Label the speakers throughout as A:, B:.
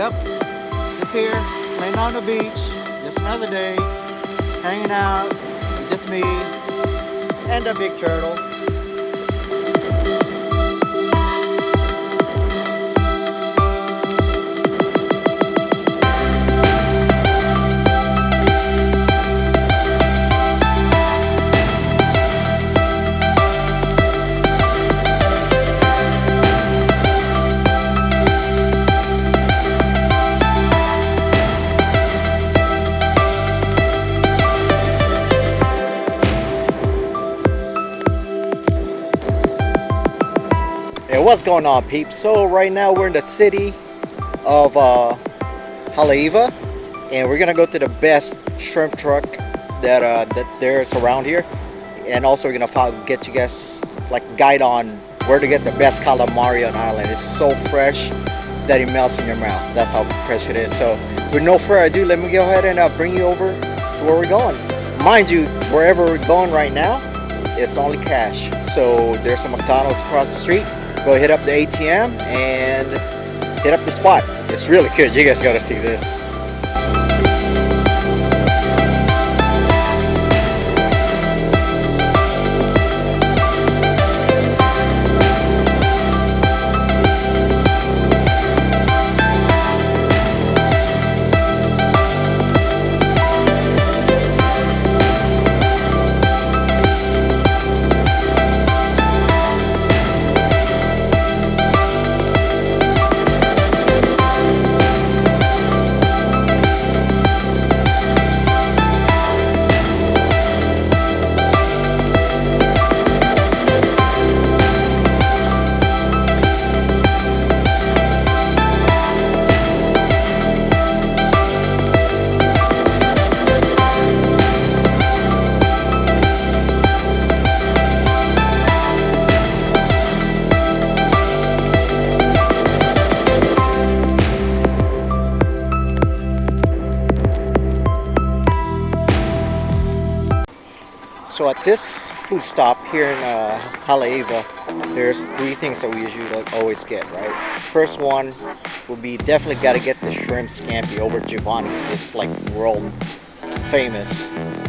A: Yep, just here, laying on the beach, just another day, hanging out, just me and the big turtle. Hey, what's going on, peeps? So right now we're in the city of Haleiwa, and we're gonna go to the best shrimp truck that there is around here, and also we're gonna get you guys like a guide on where to get the best calamari on island. It's so fresh that it melts in your mouth. That's how fresh it is. So with no further ado, let me go ahead and bring you over to where we're going. Mind you, wherever we're going right now, it's only cash. So there's some McDonald's across the street. Go hit up the ATM and hit up the spot. It's really good. You guys gotta see this. So at this food stop here in Haleiwa, there's three things that we usually always get, right? First one would be definitely got to get the shrimp scampi over at Giovanni's. It's like world famous,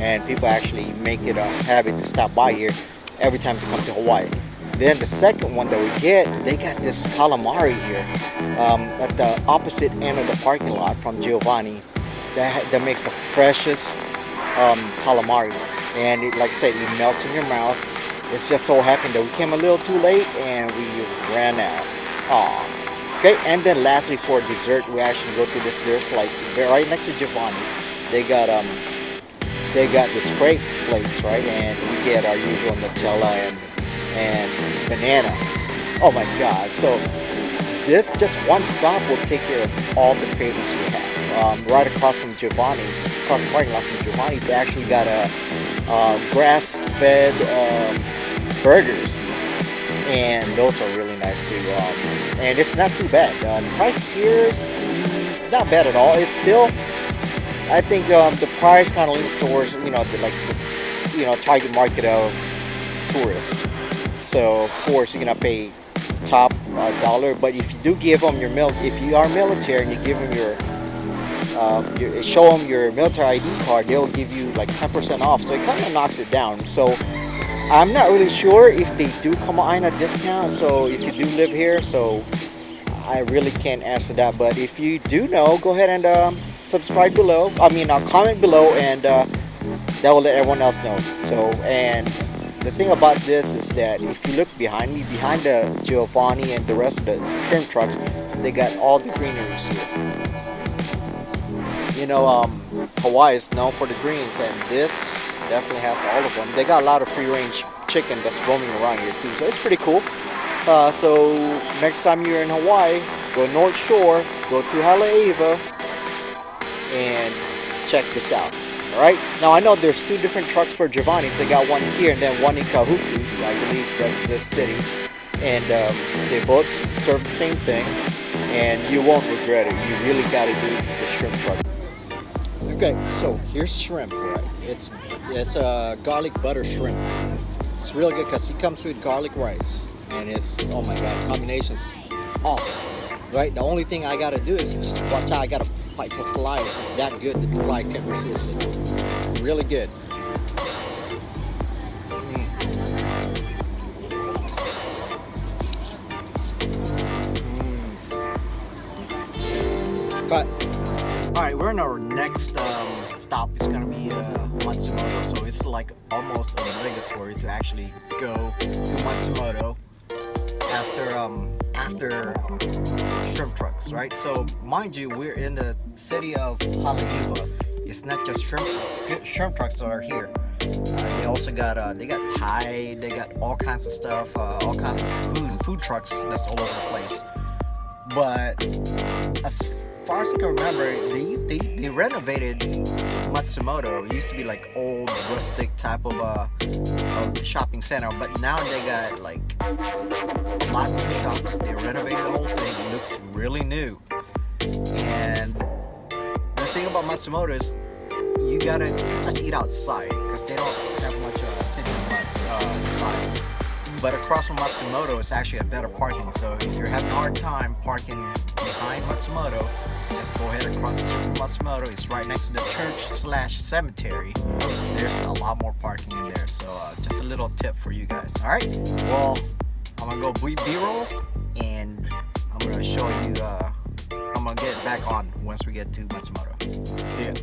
A: and people actually make it a habit to stop by here every time they come to Hawaii. Then the second one that we get, they got this calamari here at the opposite end of the parking lot from Giovanni that makes the freshest calamari. And it, like I said, it melts in your mouth. It's just so happened that we came a little too late and we ran out. Aw. Okay, and then lastly for dessert, we actually go to this. There's like right next to Giovanni's. They got this crepe place, right? And we get our usual Nutella and banana. Oh my God! So this just one stop will take care of all the cravings we have. Right across from Giovanni's, across the parking lot from Giovanni's, they actually got a grass-fed burgers, and those are really nice too. And it's not too bad. The price here is not bad at all. It's still, I think, the price kind of leans towards the target market of tourists. So of course you're gonna pay top dollar, but if you do give them your if you are military and you give them show them your military ID card, they'll give you like 10% off, so it kind of knocks it down. So I'm not really sure if they do come on a discount, so if you do live here, so I really can't answer that. But if you do know, go ahead and subscribe below, comment below, and that will let everyone else know. So, and the thing about this is that if you look behind me, behind the Giovanni and the rest of the shrimp trucks, they got all the greeneries here. You know, Hawaii is known for the greens, and this definitely has all of them. They got a lot of free-range chicken that's roaming around here too, so it's pretty cool. So next time you're in Hawaii, go North Shore, go to Haleiwa, and check this out. All right. Now I know there's two different trucks for Giovanni's. They got one here and then one in Kahuku. So I believe that's the city, and they both serve the same thing, and you won't regret it. You really got to do the shrimp truck. Okay, so here's shrimp, right? It's garlic butter shrimp. It's really good because it comes with garlic rice, and it's, oh my God, combination's awesome. right? The only thing I gotta do is just watch out. I gotta fight for flies. It's that good that the fly can't resist it. Really good. Mm. Mm. But all right, we're in our next stop. It's gonna be Matsumoto, so it's like almost obligatory to actually go to Matsumoto after shrimp trucks, right? So mind you, we're in the city of Haleiwa. It's not just shrimp trucks that are here. They also got they got Thai, they got all kinds of stuff, all kinds of food trucks that's all over the place. But as far as I can remember, they renovated Matsumoto. It used to be like old rustic type of shopping center, but now they got like a lot of new shops. They renovated the whole thing. It looks really new. And the thing about Matsumoto is you gotta pretty much eat outside because they don't have much city outside. But across from Matsumoto, it's actually a better parking. So if you're having a hard time parking behind Matsumoto, just go ahead and cross the street from Matsumoto. It's right next to the church/cemetery. There's a lot more parking in there. So just a little tip for you guys. All right. Well, I'm gonna go B-roll, and I'm gonna show you. I'm gonna get back on once we get to Matsumoto. See ya.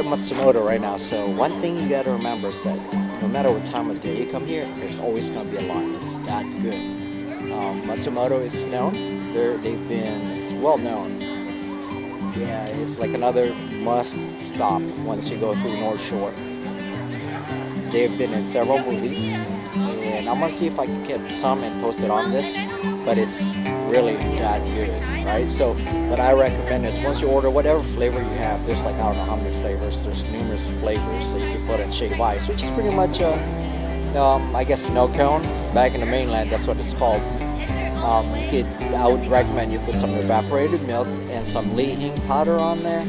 A: Matsumoto right now, so one thing you gotta remember is that no matter what time of day you come here, there's always gonna be a line. It's that good. Matsumoto is known. It's well known. Yeah, it's like another must stop once you go through North Shore. They've been in several movies, and I'm gonna see if I can get some and post it on this. But it's really that good, right? So what I recommend is once you order whatever flavor you have, there's like I don't know how many flavors. There's numerous flavors that you can put in shave ice, which is pretty much I guess no cone. Back in the mainland, that's what it's called. I would recommend you put some evaporated milk and some Li Hing powder on there.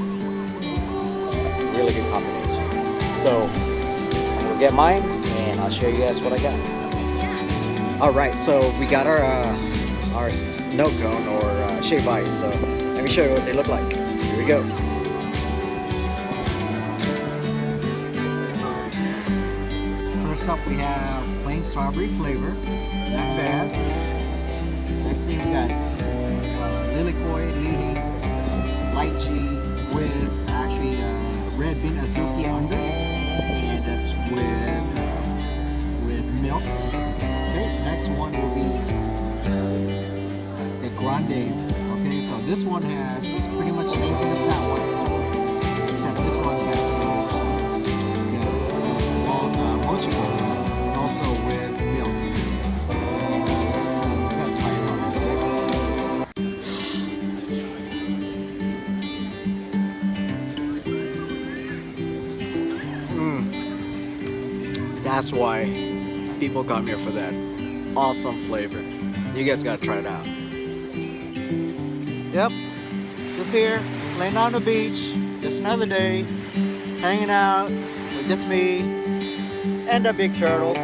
A: Really good combination. So I'm gonna get mine and I'll show you guys what I got. All right, so we got our snow cone or shave ice. So let me show you what they look like. Here we go. First up, we have plain strawberry flavor. Not bad. Let's see, we got lilikoi, Li Hing, lychee with actually red bean azuki under, and that's with milk. Okay, next one will be the grande. Okay, so this one has pretty much the same thing as that one, except this one has mochi bowls and also with milk. That's why people come here for that awesome flavor. You guys gotta try it out. Yep, just here, laying on the beach, just another day, hanging out with just me and the big turtle.